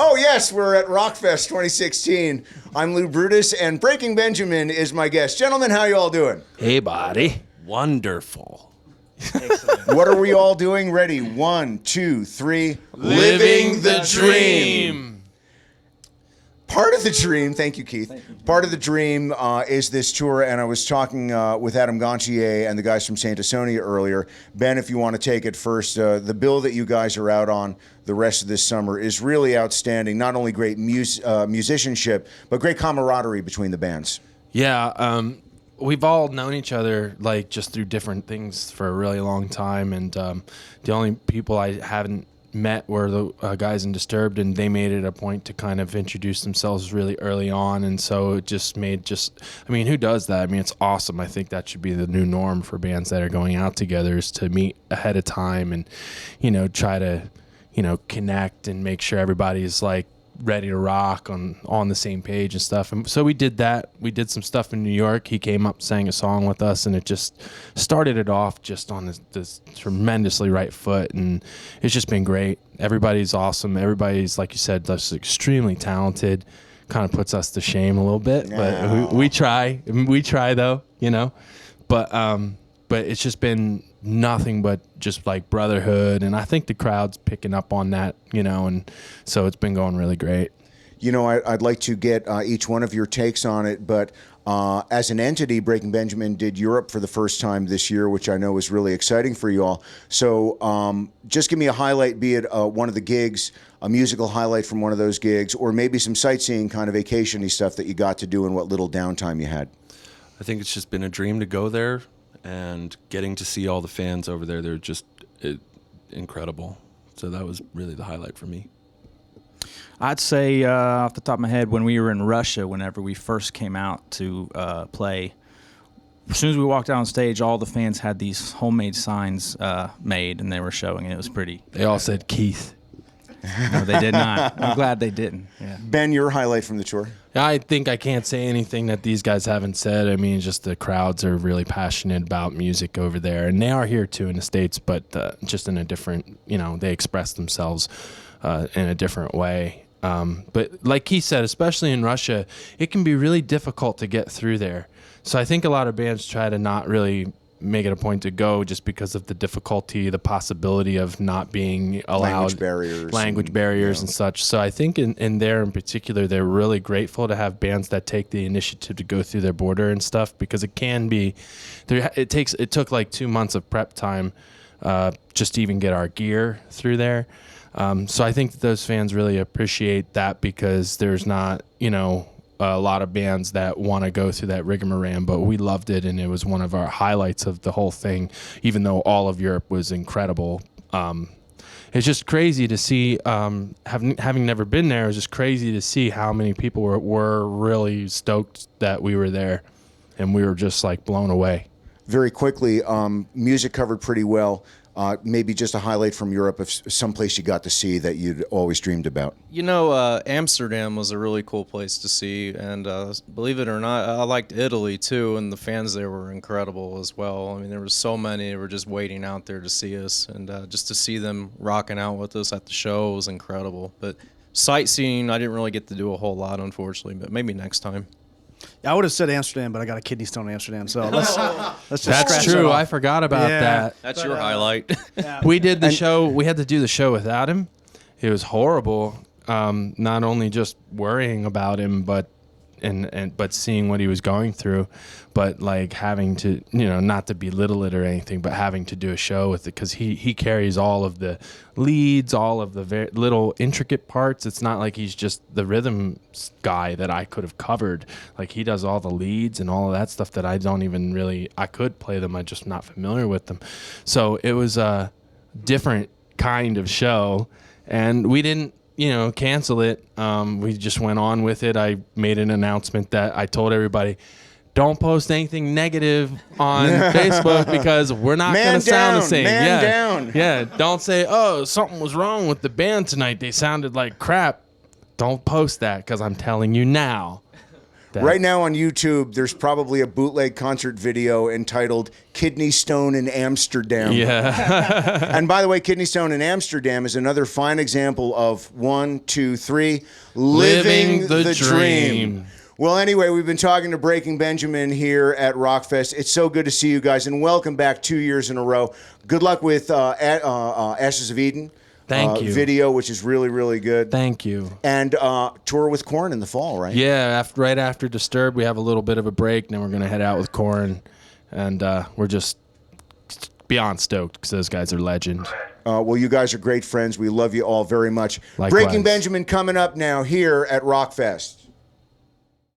Oh, yes, we're at Rockfest 2016. I'm Lou Brutus, and Breaking Benjamin is my guest. Gentlemen, how you all doing? Hey, buddy. Wonderful. What are we all doing? Ready? 1, 2, 3. Living the dream. Part of the dream, thank you, Keith. Part of the dream is this tour, and I was talking with Adam Gontier and the guys from Saint Asonia earlier. Ben, if you want to take it first, the bill that you guys are out on the rest of this summer is really outstanding. Not only great musicianship, but great camaraderie between the bands. Yeah, we've all known each other like just through different things for a really long time, and the only people I haven't met were the guys in Disturbed, and they made it a point to kind of introduce themselves really early on, and so it just made I mean, who does that? I mean, it's awesome. I think that should be the new norm for bands that are going out together, is to meet ahead of time and, try to, connect and make sure everybody's like ready to rock on the same page and stuff. And so we did that. We did some stuff in New York. He came up, sang a song with us, and it just started it off just on this tremendously right foot, and it's just been great. Everybody's awesome. Everybody's, like you said, just extremely talented. Kind of puts us to shame a little bit, but we try though, but it's just been nothing but just like brotherhood, and I think the crowd's picking up on that, and so it's been going really great. I'd like to get each one of your takes on it, but as an entity, Breaking Benjamin did Europe for the first time this year, which I know was really exciting for you all. So just give me a highlight, be it one of the gigs, a musical highlight from one of those gigs, or maybe some sightseeing kind of vacation-y stuff that you got to do and what little downtime you had. I think it's just been a dream to go there, and getting to see all the fans over there, they're just incredible. So that was really the highlight for me. I'd say off the top of my head, when we were in Russia, whenever we first came out to play, as soon as we walked out on stage, all the fans had these homemade signs made, and they were showing, and it was pretty. They all said Keith. No, they did not. I'm glad they didn't. Yeah. Ben, your highlight from the tour? I think I can't say anything that these guys haven't said. I mean, just the crowds are really passionate about music over there, and they are here too in the States, but just in a different, they express themselves in a different way. But like he said, especially in Russia, it can be really difficult to get through there. So I think a lot of bands try to not really make it a point to go just because of the difficulty, the possibility of not being allowed. Language barriers and such. So I think in there in particular, they're really grateful to have bands that take the initiative to go through their border and stuff, because it can be, it took like 2 months of prep time just to even get our gear through there. So I think that those fans really appreciate that, because there's not, a lot of bands that want to go through that rigmarole, but we loved it, and it was one of our highlights of the whole thing, even though all of Europe was incredible. It's just crazy to see, having never been there, it was just crazy to see how many people were really stoked that we were there, and we were just like blown away. Very quickly, music covered pretty well. Maybe just a highlight from Europe of someplace you got to see that you'd always dreamed about. Amsterdam was a really cool place to see, and believe it or not, I liked Italy too, and the fans there were incredible as well. I mean, there were so many who were just waiting out there to see us, and just to see them rocking out with us at the show was incredible. But sightseeing, I didn't really get to do a whole lot, unfortunately, but maybe next time. I would have said Amsterdam, but I got a kidney stone in Amsterdam, so let's just That's true. I forgot about that. That's your highlight. Yeah. We did the show. We had to do the show without him. It was horrible. Not only just worrying about him, but seeing what he was going through, but like having to, not to belittle it or anything, but having to do a show with it, because he carries all of the leads, all of the very little intricate parts. It's not like he's just the rhythm guy that I could have covered. Like, he does all the leads and all of that stuff that I don't even really, I could play them, I'm just not familiar with them. So it was a different kind of show, and we didn't cancel it. We just went on with it. I made an announcement that I told everybody, don't post anything negative on Facebook, because we're not going to sound the same. Yeah. Don't say, oh, something was wrong with the band tonight, they sounded like crap. Don't post that, because I'm telling you now. Right now on YouTube, there's probably a bootleg concert video entitled Kidney Stone in Amsterdam. Yeah. And by the way, Kidney Stone in Amsterdam is another fine example of 1, 2, 3, living the dream. Well, anyway, we've been talking to Breaking Benjamin here at Rockfest. It's so good to see you guys, and welcome back 2 years in a row. Good luck with Ashes of Eden. Thank you. Video, which is really, really good. Thank you. And tour with Korn in the fall, right? Yeah, right after Disturbed, we have a little bit of a break, and then we're going to head out with Korn. And we're just beyond stoked because those guys are legend. Well, you guys are great friends. We love you all very much. Likewise. Breaking Benjamin coming up now here at Rockfest.